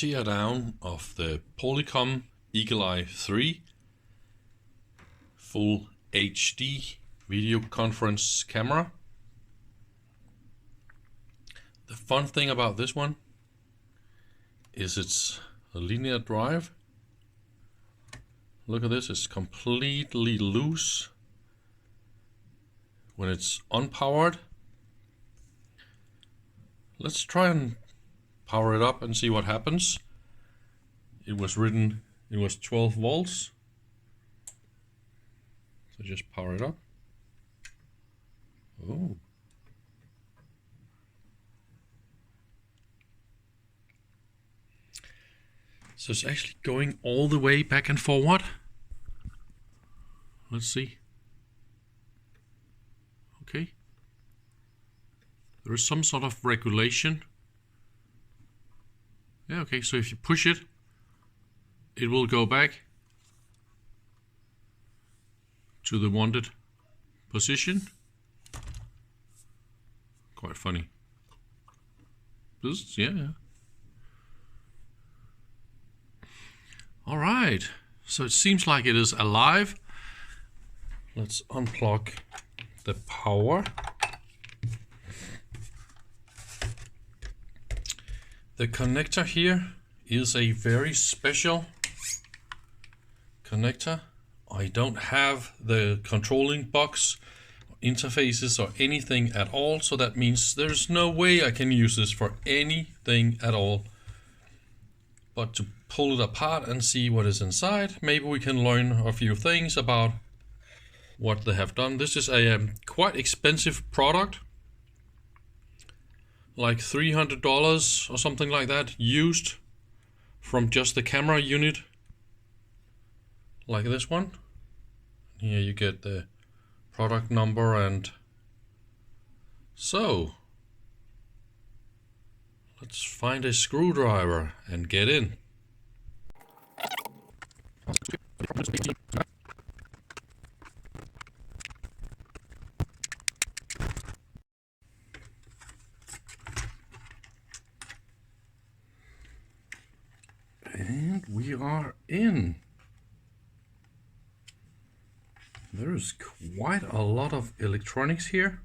teardown of the Polycom EagleEye 3 full HD video conference camera. The fun thing about this one is it's a linear drive. Look at this, it's completely loose when it's unpowered. Let's try and power it up and see what happens. It was 12 volts. So just power it up. Oh. So it's actually going all the way back and forward. Let's see. Okay. There is some sort of regulation. Yeah, okay, so if you push it, it will go back to the wanted position. Quite funny. This, yeah. All right, so it seems like it is alive. Let's unplug the power. The connector here is a very special connector. I don't have the controlling box, interfaces or anything at all, so that means there's no way I can use this for anything at all. But to pull it apart and see what is inside, maybe we can learn a few things about what they have done. This is a quite expensive product, like $300 or something like that, used from just the camera unit, like this one. Here you get the product number, and so let's find a screwdriver and get in. And we are in. There is quite a lot of electronics here.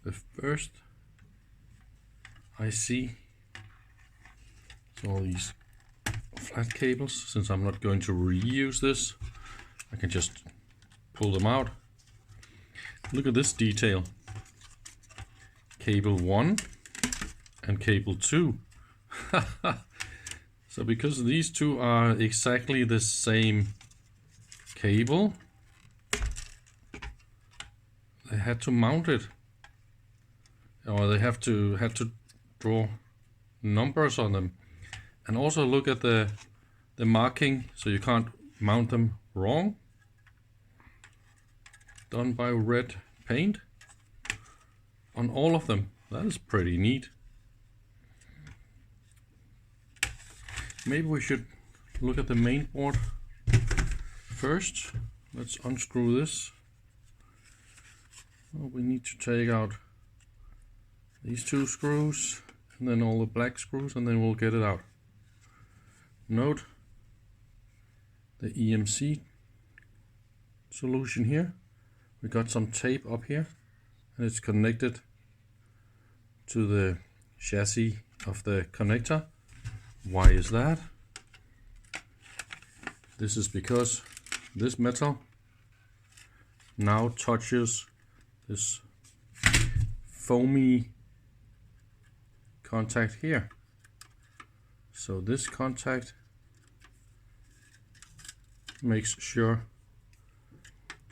The first I see is all these flat cables. Since I'm not going to reuse this, I can just pull them out. Look at this detail. Cable 1 and cable 2. So because these two are exactly the same cable, they had to mount it, or they had to draw numbers on them. And also look at the marking, so you can't mount them wrong. Done by red paint on all of them. That is pretty neat. Maybe we should look at the main board first. Let's unscrew this. Well, we need to take out these two screws and then all the black screws, and then we'll get it out. Note the EMC solution here. We got some tape up here, and it's connected to the chassis of the connector. Why is that? This is because this metal now touches this foamy contact here. So this contact makes sure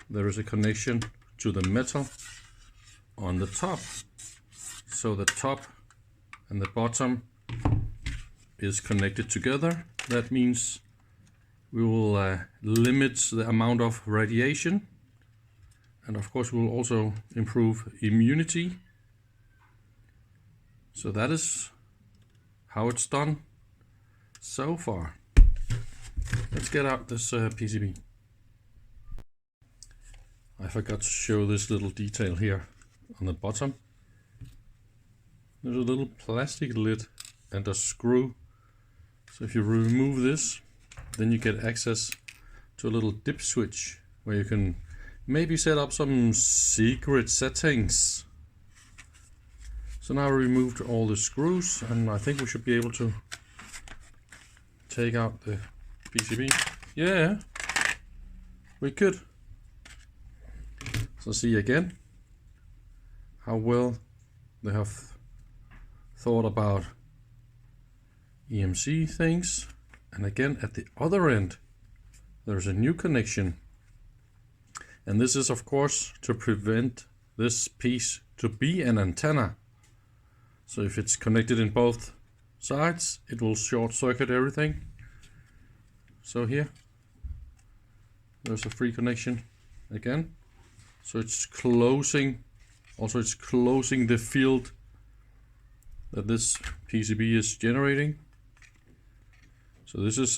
there is a connection to the metal on the top. So the top and the bottom is connected together. That means we will limit the amount of radiation, and of course we will also improve immunity. So that is how it's done so far. Let's get out this PCB. I forgot to show this little detail here on the bottom. there's a little plastic lid and a screw. So if you remove this, then you get access to a little dip switch where you can maybe set up some secret settings. So now I removed all the screws, and I think we should be able to take out the PCB. Yeah, we could. So see again how well they have thought about EMC things. And again, at the other end, there's a new connection. And this is, of course, to prevent this piece to be an antenna. So if it's connected in both sides, it will short circuit everything. So here, there's a free connection again. So it's closing, also it's closing the field that this PCB is generating. So this is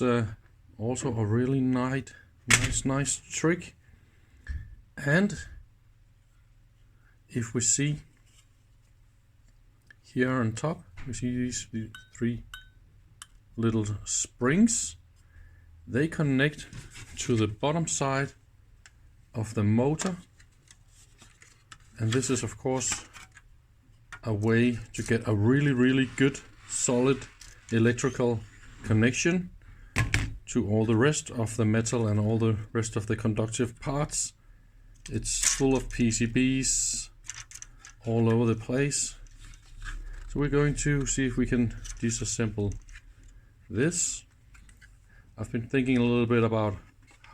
also a really nice trick. And if we see here on top, we see these three little springs. They connect to the bottom side of the motor. And this is, of course, a way to get a really good solid electrical connection to all the rest of the metal and all the rest of the conductive parts. It's full of PCBs all over the place. So we're going to see if we can disassemble this. I've been thinking a little bit about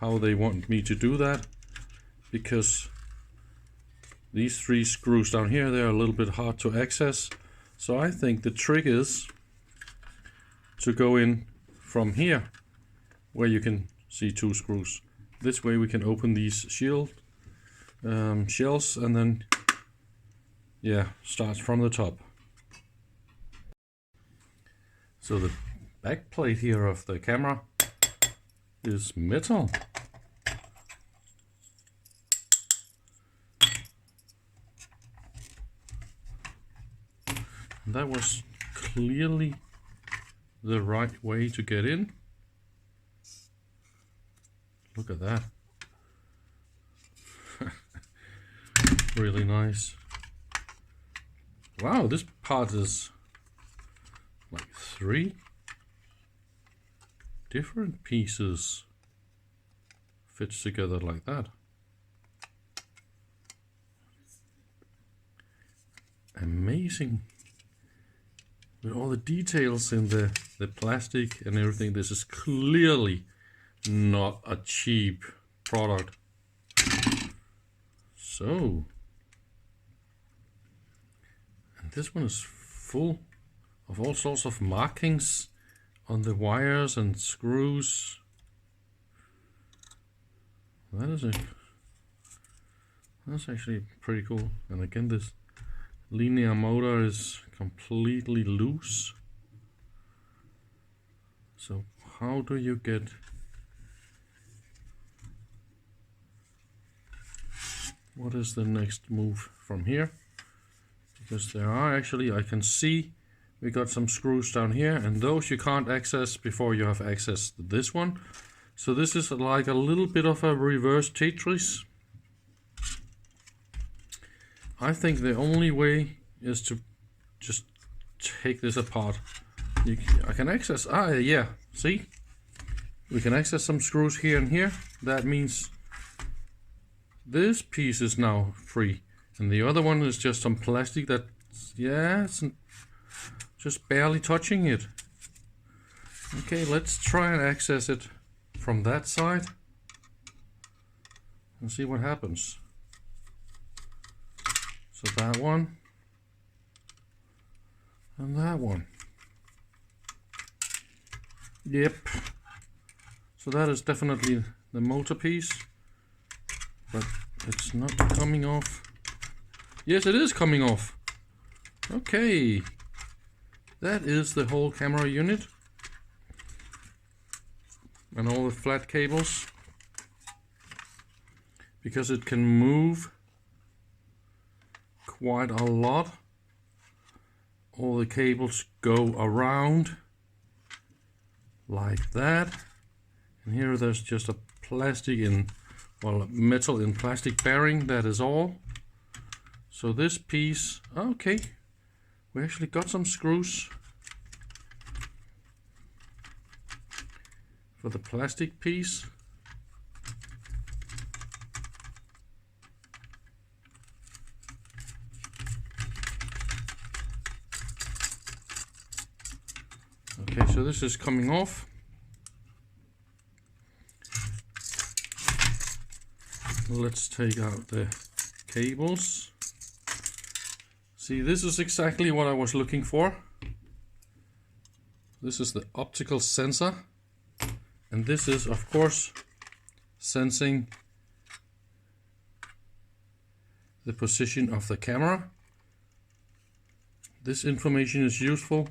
how they want me to do that, because these three screws down here, they're a little bit hard to access. So I think the trick is to go in from here, where you can see two screws. This way we can open these shells, and then start from the top. So the back plate here of the camera is metal. That was clearly the right way to get in. Look at that. Really nice. Wow, this part is like 3 different pieces fits together like that. Amazing. With all the details in the plastic and everything, this is clearly not a cheap product. So, and this one is full of all sorts of markings on the wires and screws. That's actually pretty cool. And again, this linear motor is completely loose. So how do you get what is the next move from here? Because there are actually, I can see we got some screws down here, and those you can't access before you have access to this one. So this is like a little bit of a reverse Tetris. I think the only way is to just take this apart. I can access, see? We can access some screws here and here. That means this piece is now free. And the other one is just some plastic that, it's just barely touching it. Okay, let's try and access it from that side and see what happens. So that one and that one. Yep. So that is definitely the motor piece, but it's not coming off. Yes, it is coming off. Okay. That is the whole camera unit and all the flat cables, because it can move quite a lot. all the cables go around like that. And here there's just a plastic in, well, metal in plastic bearing, that is all. So this piece, okay, we actually got some screws for the plastic piece. Okay, so this is coming off. Let's take out the cables. See, this is exactly what I was looking for. This is the optical sensor, and this is, of course, sensing the position of the camera. This information is useful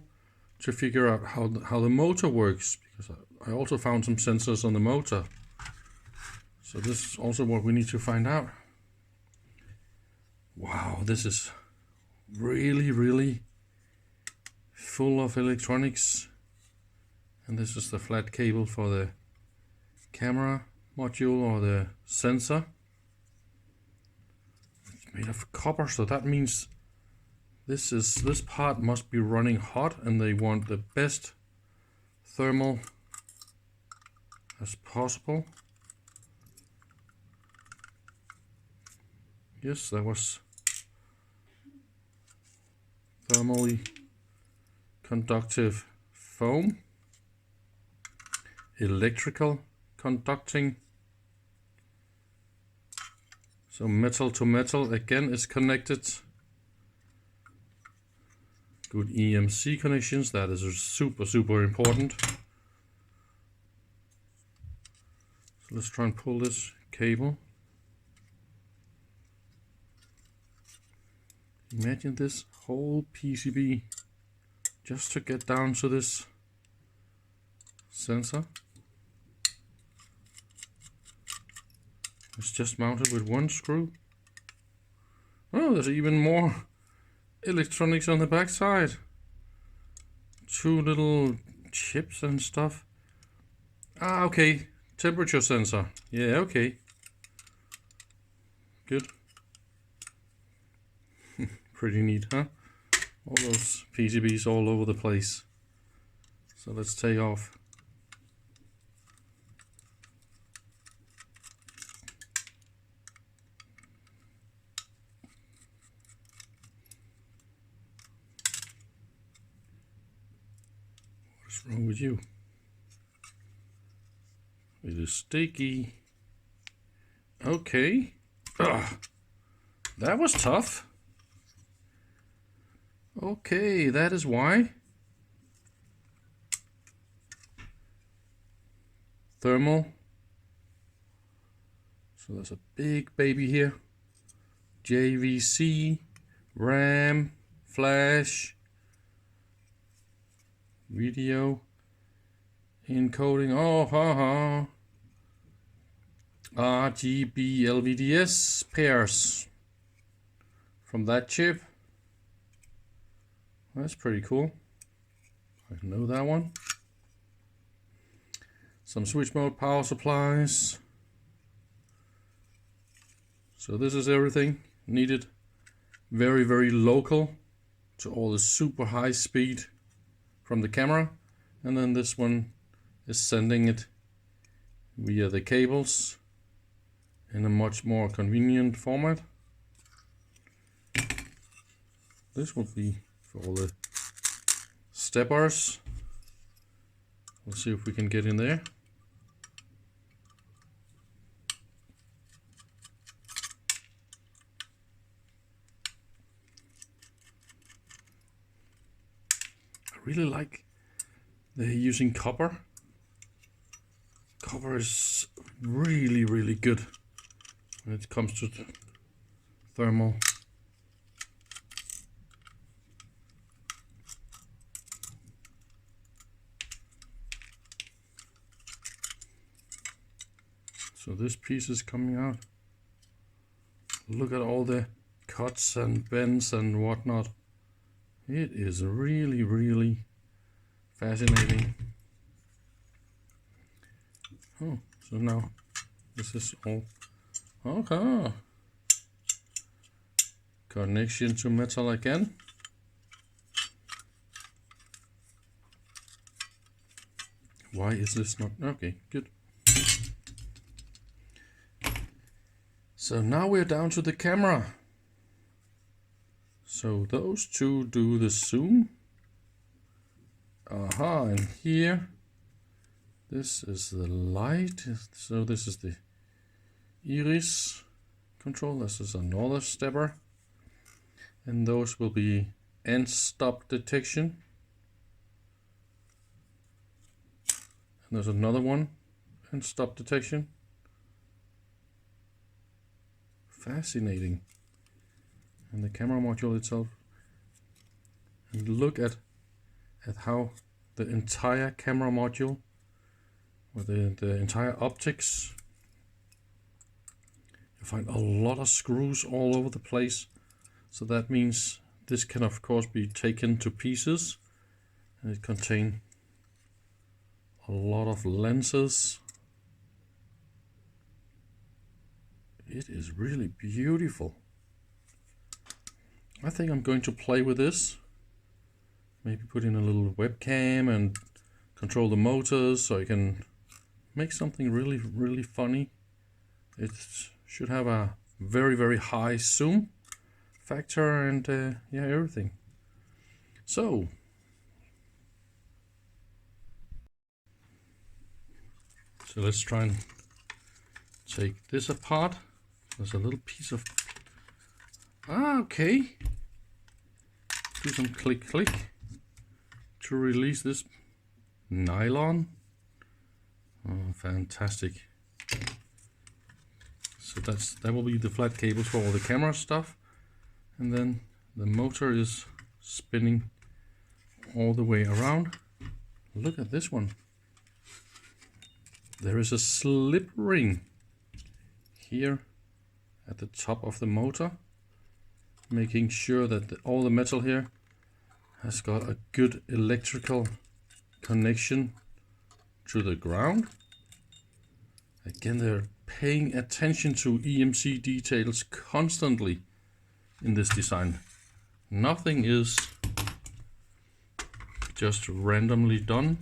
to figure out how the motor works, because I also found some sensors on the motor. So this is also what we need to find out. Wow, this is really full of electronics. And this is the flat cable for the camera module or the sensor. It's made of copper, so that means this part must be running hot, and they want the best thermal as possible. Yes, that was thermally conductive foam. Electrical conducting. So metal to metal again is connected. Good EMC connections, that is super important. So let's try and pull this cable. Imagine this whole PCB just to get down to this sensor. It's just mounted with one screw. Oh, there's even more electronics on the back side. Two little chips and stuff. Ah, okay. Temperature sensor. Yeah, okay. Good. Pretty neat, huh? All those PCBs all over the place. So let's take off. What's wrong with you? It is sticky. Okay. Ugh. That was tough. Okay, that is why. Thermal. So there's a big baby here. JVC, RAM, flash, video, encoding, oh haha. RGB LVDS pairs from that chip. That's pretty cool. I know that one. Some switch mode power supplies. So this is everything needed. Very local to all the super high speed from the camera. And then this one is sending it via the cables in a much more convenient format. This will be for all the steppers. Let's see if we can get in there. I really like they're using copper. Copper is really good when it comes to thermal. So this piece is coming out. Look at all the cuts and bends and whatnot. It is really, really fascinating. Oh, so now this is all okay. Connection to metal again. Why is this not okay? Good. So now we're down to the camera. So those two do the zoom. Aha, and here, this is the light. So this is the iris control. This is another stepper. And those will be end stop detection. And there's another one, end stop detection. Fascinating. And the camera module itself. And look at how the entire camera module, or the entire optics, you find a lot of screws all over the place. So that means this can of course be taken to pieces, and it contains a lot of lenses. It is really beautiful. I think I'm going to play with this. Maybe put in a little webcam and control the motors so I can make something really, really funny. It should have a very, very high zoom factor and yeah, everything. So let's try and take this apart. There's a little piece of okay. Do some click to release this nylon. Oh, fantastic. So that will be the flat cables for all the camera stuff, and then the motor is spinning all the way around. Look at this one. There is a slip ring here at the top of the motor, making sure that all the metal here has got a good electrical connection to the ground. Again, they're paying attention to EMC details constantly in this design. Nothing is just randomly done.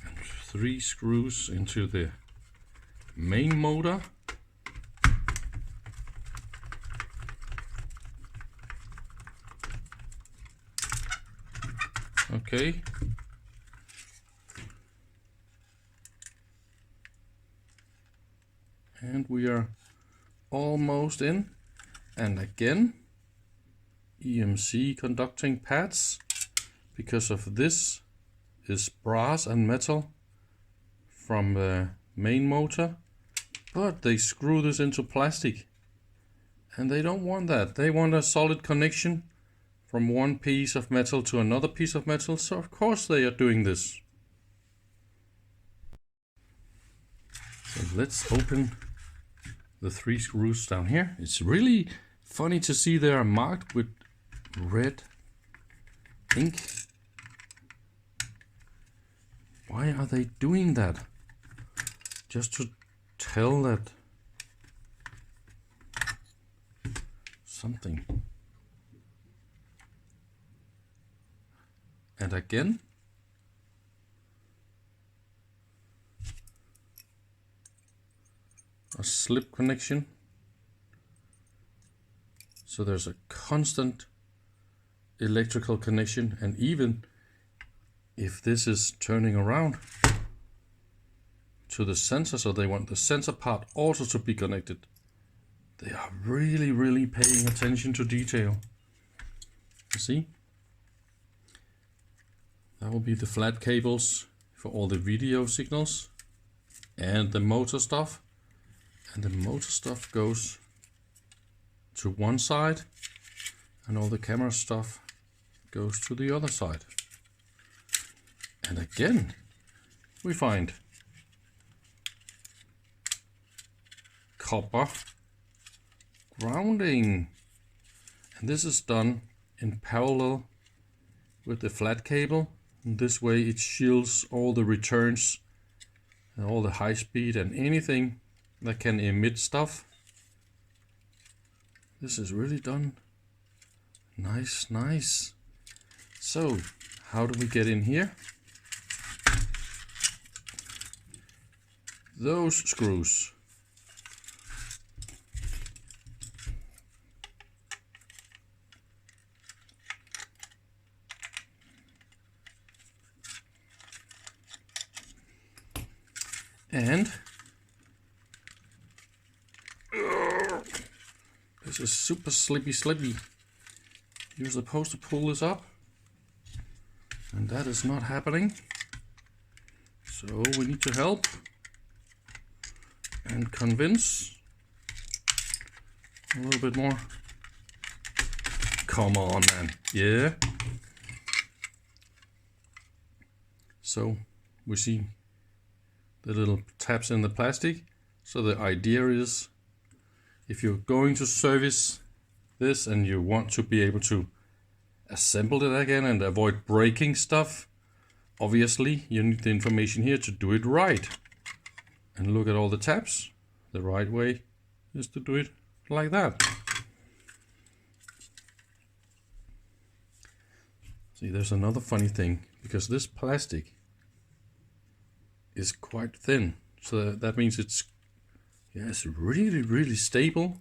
And 3 screws into the main motor. Okay. And we are almost in. And again, EMC conducting pads, because of this is brass and metal from the main motor, but they screw this into plastic, and they don't want that. They want a solid connection from one piece of metal to another piece of metal, so of course they are doing this. So let's open the 3 screws down here. It's really funny to see they are marked with red ink. Why are they doing that? Just to tell that something. And again, a slip connection. So there's a constant electrical connection, and even if this is turning around to the sensor, so they want the sensor part also to be connected. They are really, really paying attention to detail. You see? That will be the flat cables for all the video signals and the motor stuff. And the motor stuff goes to one side, and all the camera stuff goes to the other side. And again, we find copper grounding. And this is done in parallel with the flat cable. And this way it shields all the returns and all the high speed and anything that can emit stuff. This is really done. Nice, nice. So, how do we get in here? Those screws. And this is super slippy. You're supposed to pull this up, and that is not happening. So we need to help and convince a little bit more. Come on, man. Yeah. So we see the little tabs in the plastic. So the idea is, if you're going to service this and you want to be able to assemble it again and avoid breaking stuff, obviously you need the information here to do it right. And look at all the tabs. The right way is to do it like that. See, there's another funny thing, because this plastic is quite thin, so that means it's really stable.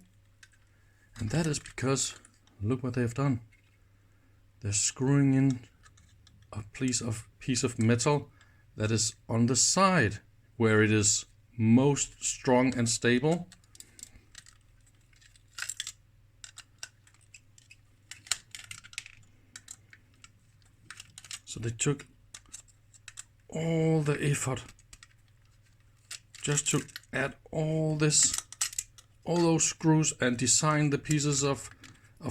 And that is because, look what they've done. They're screwing in a piece of metal that is on the side where it is most strong and stable. So they took all the effort just to add all those screws and design the pieces of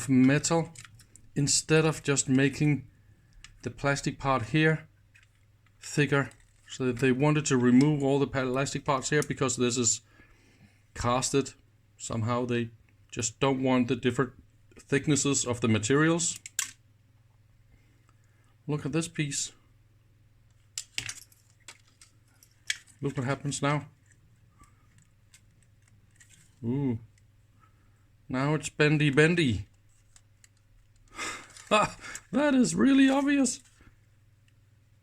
metal, instead of just making the plastic part here thicker. So they wanted to remove all the plastic parts here because this is casted. Somehow they just don't want the different thicknesses of the materials. Look at this piece. Look what happens now. Ooh. Now it's bendy. That is really obvious.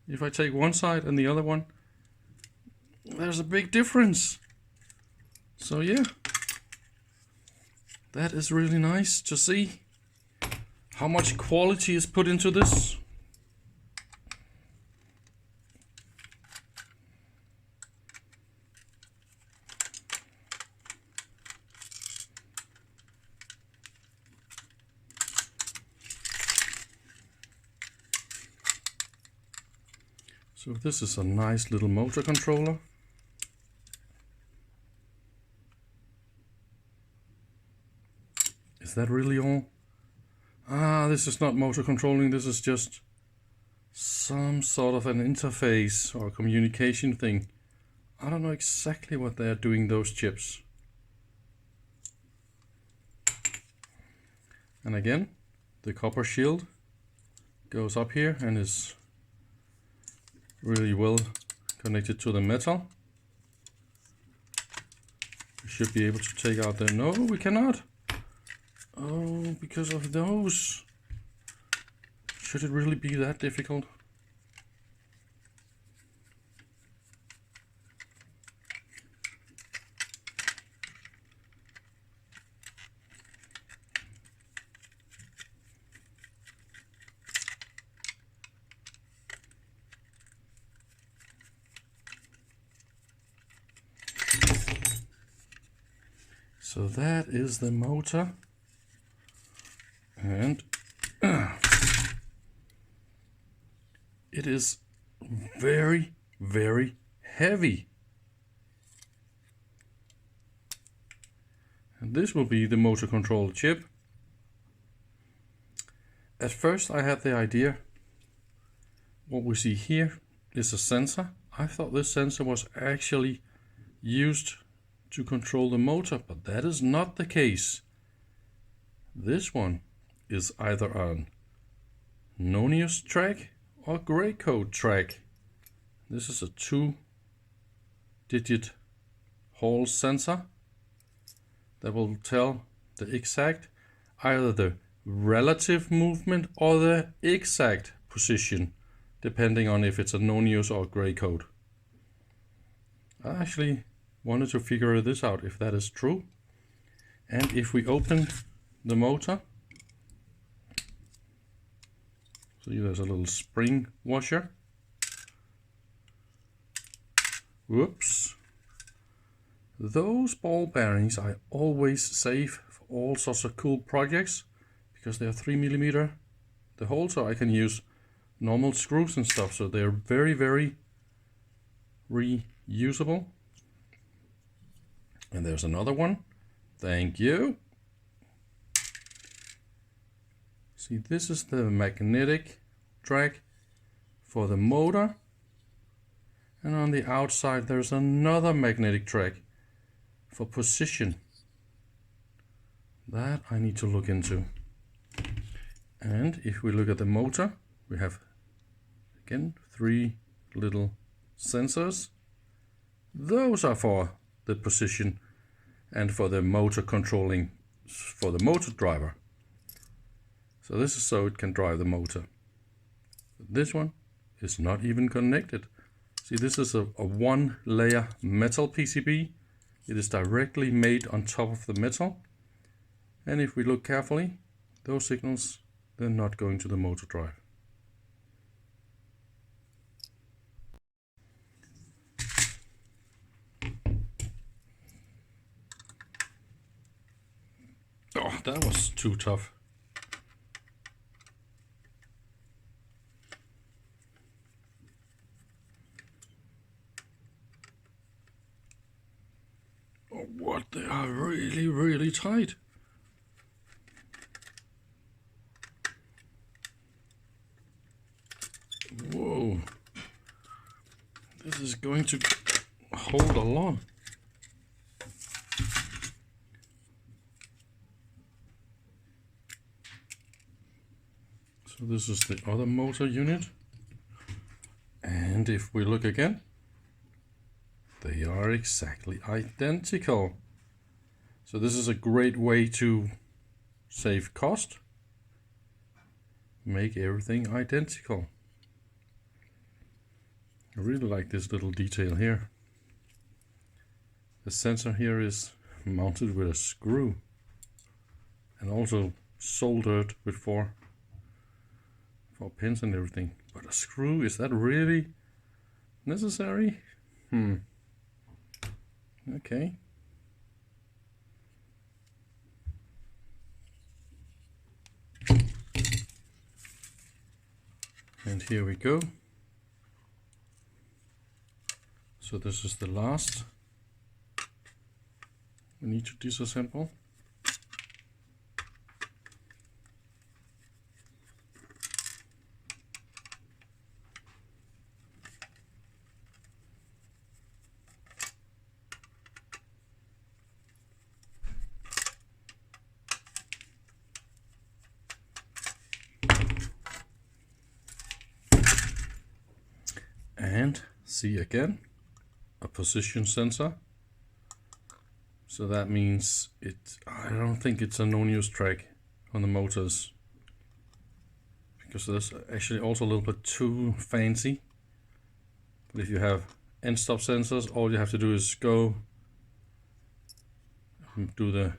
If I take one side and the other one, there's a big difference. So yeah, that is really nice to see how much quality is put into this. So this is a nice little motor controller. Is that really all? This is not motor controlling, this is just some sort of an interface or communication thing. I don't know exactly what they're doing, those chips. And again, the copper shield goes up here and is really well connected to the metal. We should be able to take out the... No, we cannot. Oh, because of those. Should it really be that difficult? So that is the motor, and it is very, very heavy. And this will be the motor control chip. At first I had the idea, what we see here is a sensor. I thought this sensor was actually used to control the motor, but that is not the case. This one is either on no-news track or gray code track. This is a 2-digit Hall sensor that will tell the exact, either the relative movement or the exact position, depending on if it's a no-news or gray code. I actually wanted to figure this out, if that is true. And if we open the motor, see there's a little spring washer. Whoops. Those ball bearings I always save for all sorts of cool projects because they are 3mm the hole, so I can use normal screws and stuff, so they're very, very reusable. And there's another one. Thank you. See, this is the magnetic track for the motor, and on the outside there's another magnetic track for position. That I need to look into. And if we look at the motor, we have again 3 little sensors. Those are for the position and for the motor controlling, for the motor driver. So this is so it can drive the motor. This one is not even connected. See, this is a 1-layer metal PCB. It is directly made on top of the metal. And if we look carefully, those signals, they're not going to the motor drive. Oh, that was too tough. Oh, what? They are really, really tight. Whoa. This is going to hold a lot. So this is the other motor unit, and if we look again, they are exactly identical. So this is a great way to save cost, make everything identical. I really like this little detail here. The sensor here is mounted with a screw and also soldered with four pins and everything. But a screw, is that really necessary? Okay. And here we go. So this is the last we need to disassemble. And see again, a position sensor. So that means I don't think it's a no-news track on the motors, because that's actually also a little bit too fancy. But if you have end stop sensors, all you have to do is go do the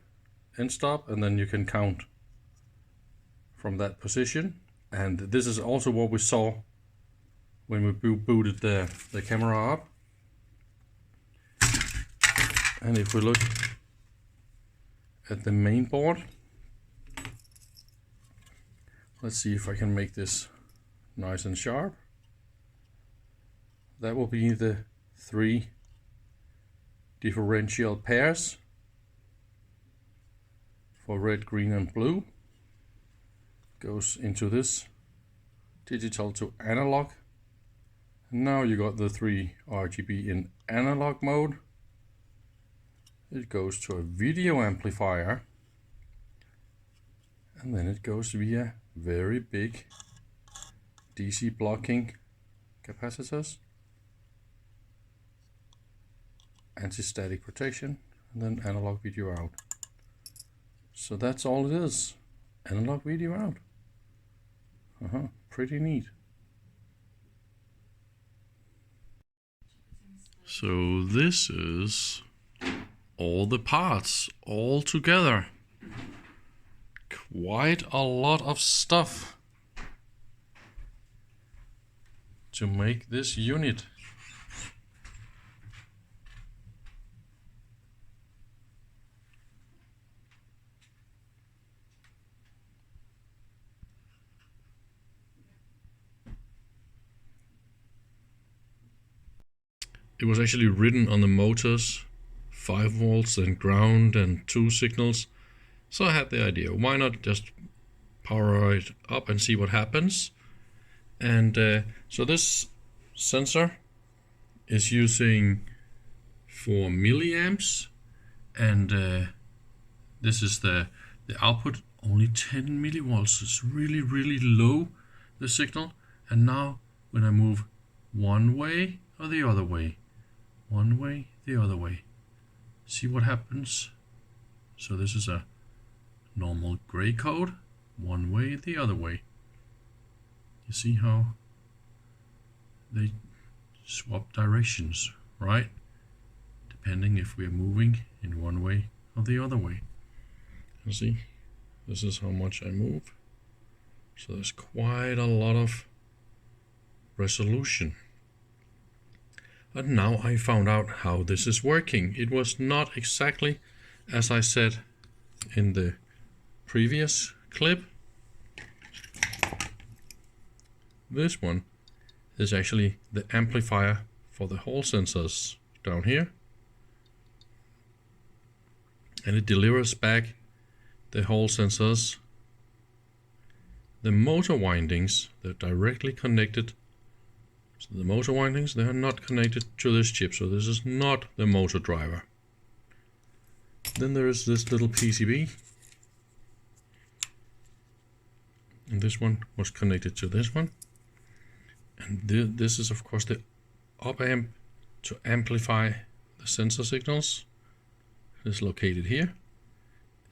end stop, and then you can count from that position. And this is also what we saw when we booted the camera up. And if we look at the main board, let's see if I can make this nice and sharp. That will be the 3 differential pairs for red, green and blue. Goes into this digital to analog. Now you got the 3 RGB in analog mode. It goes to a video amplifier, And then it goes via very big DC blocking capacitors, anti-static protection, and then analog video out. So that's all it is. Analog video out. Pretty neat. So this is all the parts all together. Quite a lot of stuff to make this unit. It was actually written on the motors, 5 volts and ground and 2 signals. So I had the idea, why not just power it up and see what happens. And so this sensor is using 4 milliamps, and this is the output, only 10 millivolts. It's really, really low, the signal. And now when I move one way or the other way, one way, the other way, see what happens. So this is a normal gray code, one way, the other way. You see how they swap directions, right? Depending if we're moving in one way or the other way. You see, this is how much I move. So there's quite a lot of resolution. And now I found out how this is working. It was not exactly as I said in the previous clip. This one is actually the amplifier for the Hall sensors down here. And it delivers back the Hall sensors. The motor windings, they're directly connected. So the motor windings, they are not connected to this chip, so this is not the motor driver. Then there is this little PCB, and this one was connected to this one. And this is of course the op amp to amplify the sensor signals. It is located here,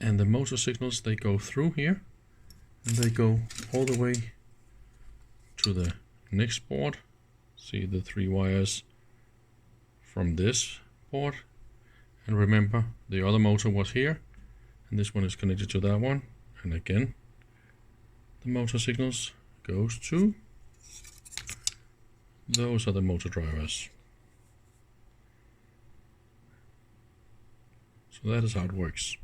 and the motor signals, they go through here, and they go all the way to the next board. See the 3 wires from this board, and remember the other motor was here, and this one is connected to that one. And again, the motor signals goes to, those are the motor drivers. So that is how it works.